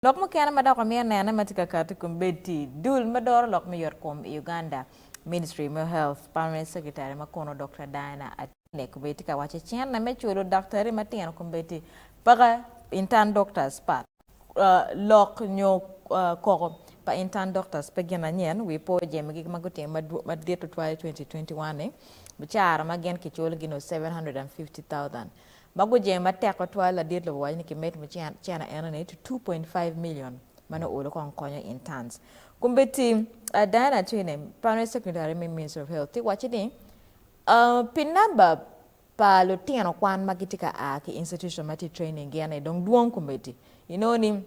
Lok mo kaya na madako miya na matikakati kumbeti dul mador lok mo yorkom Uganda Ministry of Health Permanent Secretary makono Dr. Diana Atwine kumbeti ka wache chen na CULU daktari matiano kumbeti para intern doctors pa lok nyo koko pa intern doctors pa gena nyen we po jem gi magote madieto TYE 2021 bichara magen ki CULU gino 750,000 Mago jema teko twala dit lo wani ki met chana enane to 2.5 million mana ulo kon konyo interns kumbeti Diana Atwine Permanent Secretary Minister of Health wachidi pinamba pa lo tiano kwan magitika ki institution mati training gana dong duong kumbeti ni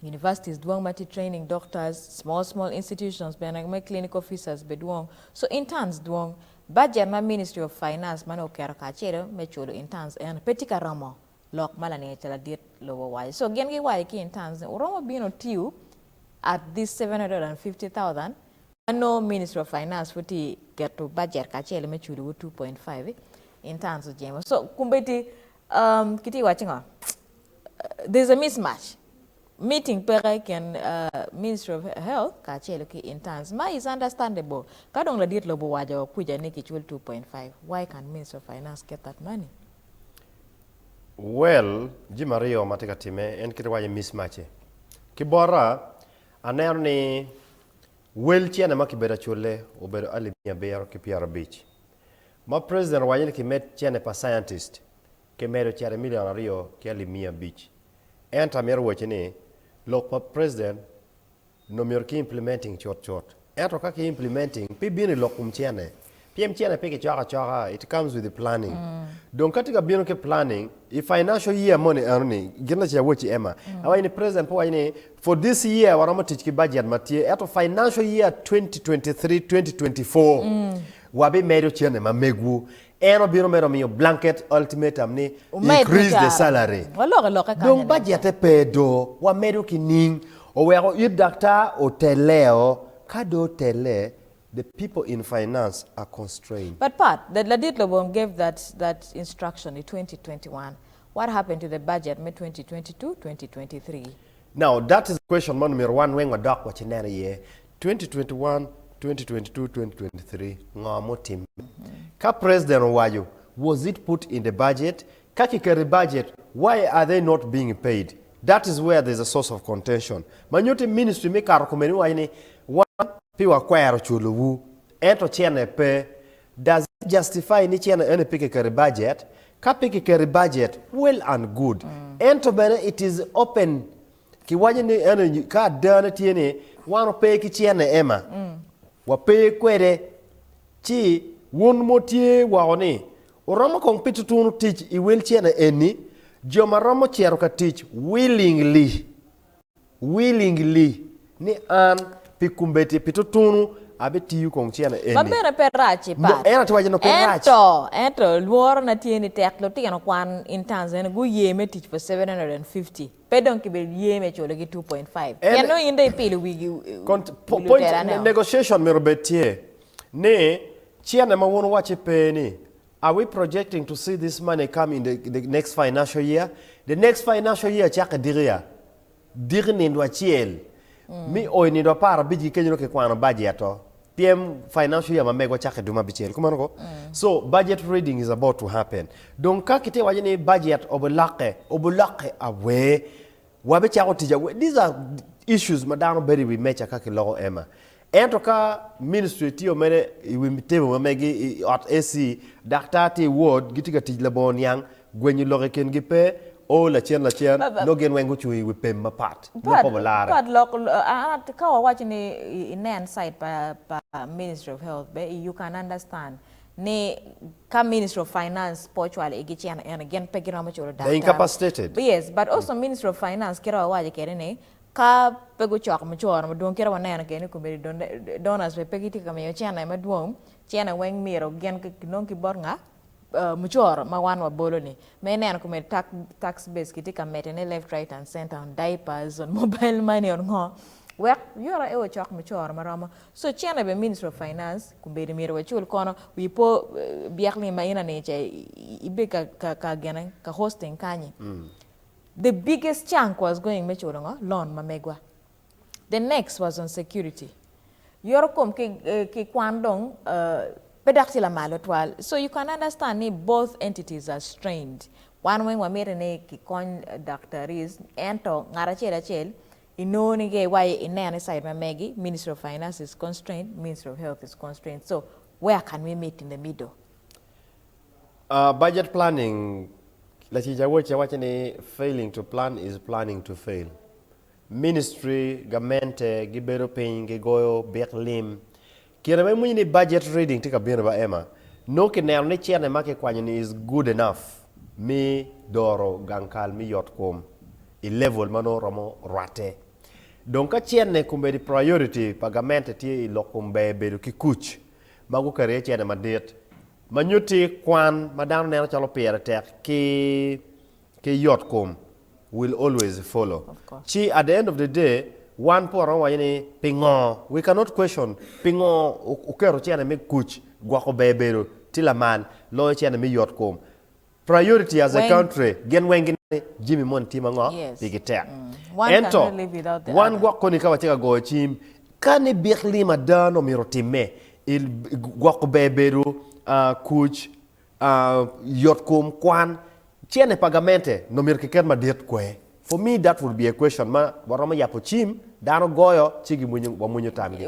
universities duong mati training doctors small institutions benagme clinic officers beduong so interns duong budget ma Ministry of Finance mano kero ka chere me CULU interns en petika ramo lok malane tela dit lo wai so gen gi wai ki interns romo bino tiu at this 750,000 no Ministry of Finance futi get to budget ka chere me CULU 2.5 interns jemo so kumbeti kiti wachinga there's a mismatch meeting pere can Ministry of Health ka chelo ki interns ma is understandable kadong la dit lobo waja kuja ne ki CULU 2.5 why can Ministry of Finance get that money well jimario matika time en kiti waja mismatch ki bora aner ni wel chiana makibera chule obero ali mia bero ki PR beach ma president waja ki met chiana pa scientist ke mero chiara million rio ki ali mia beach enta mero wachini Local president no merki implementing short. Eto kaki implementing pi bini lokum chiane. PM chiane peke chaka it comes with the planning. Don katika bino ke planning if financial year money earning gina chia wochi ema. Awa ini president po ini for this year warama tichki budget matie eto financial year 2023-2024 wabi medio chiane mamegu eno bino mero miyo blanket ultimatum ni increase the salary. Donc budget pedo wa medio kining o wero yu doctor o teleo kado tele the people in finance are constrained. But Pat, the Ladit Lobong gave that instruction in 2021. What happened to the budget in 2022-2023? Now that is the question number one when we doc what in year 2021 2022 2023 ngamo team ka president wayo was it put in the budget kaki carry budget why are they not being paid that is where there's a source of contention manyote ministry make recommend why ni one piwa kwaro chuluwu ento chene pe does it justify ni chene ene pike carry budget ka pike carry budget well and good ento bene it is open ki waje ni ene ka dana tiene wano pe ki chene ema wa pe kwere chi won motie waone orama kong pitutunu teach I will chena eni joma ramo chiero ka teach willingly ni an pikumbeti pitutunu abeti yu kong chena eni mabere perachi pa era tuwaje no perachi ento luoro na tieni teklo tiano kwan interns en gu yeme teach for 750 pedon ki be yeme cholo gi 2.5 yano inde pili wigi point negotiation mero betie ne chiana ma won wache peni are we projecting to see this money come in the next financial year the next financial year chaka dirni ndo chiel mi oyni do para biji kenyo ke kwano budget to PM financial year mamego chaka duma bichel kumano so budget reading is about to happen donc kakite wajeni budget obulake awe wabe chako tija these are issues madano beri we mecha kaki logo ema ento ka ministry tio mere iwimitebo mamegi at AC daktati ward gitiga tijla bon yang gwenyi loge ken gipe o la chen no gen wengu chui we pem mapat no popular but local ka watching in side pa Ministry of Health be you can understand ne ka Ministry of Finance pochwal egichian and again pegirama choro data incapacitated yes but also Ministry of Finance kira waje kerene ka pego chok machor madong kira wana kene kumeri donors be pegiti kamayo chana madong chana weng miro gen non ki bornga machor mawan wa boloni menen kumeri tax base kitika metene left right and center on diapers on mobile money on ho well you are ewo chok machor marama so chana be Ministry of Finance kumberi miro wachul kono we po biakli maina neche ibe ka gena ka hosting kanyi The biggest chunk was going loan mamegwa. The next was on security. Yorokom ki kwandong pedaktila malotwal. So you can understand both entities are strained. One way wa mere ne ki kon daktaris ento ngarachela chel inoni ge why inane side mamegi. Ministry of Finance is constrained, Ministry of Health is constrained. So where can we meet in the middle? Budget planning, failing to plan is planning to fail. Ministry, gamente, gibero paying, gigoyo, beklim. Kira me ni budget reading tika bina ba ema. No ke ne ne chia ne make kwanyani is good enough. Mi doro gankal mi yotkom. I level mano ramo rate. Donc ka chia ne kumbe di priority pagamente ti I lokumbe bedu ki kuch. Magu kare chia ne madet. Manyuti KWAN madam ne chalo pere tek ki yotkom will always follow. Of course. Chi at the end of the day, one poor pingo. We cannot question pingo ukero chiana me kuch guako bebero tilaman lo chiana me yotkom. Priority as a country gen wengi Jimmy Mon timango bigitek. One cannot live without the one other. guako ni kawa chika go chim kani birli madano mirotime il guako bebero kuch yotkom KWAN chiene pagamente no mirkiker ma det kwe. For me that would be a question ma warama yapo chim dano goyo chigi munyo tamgi.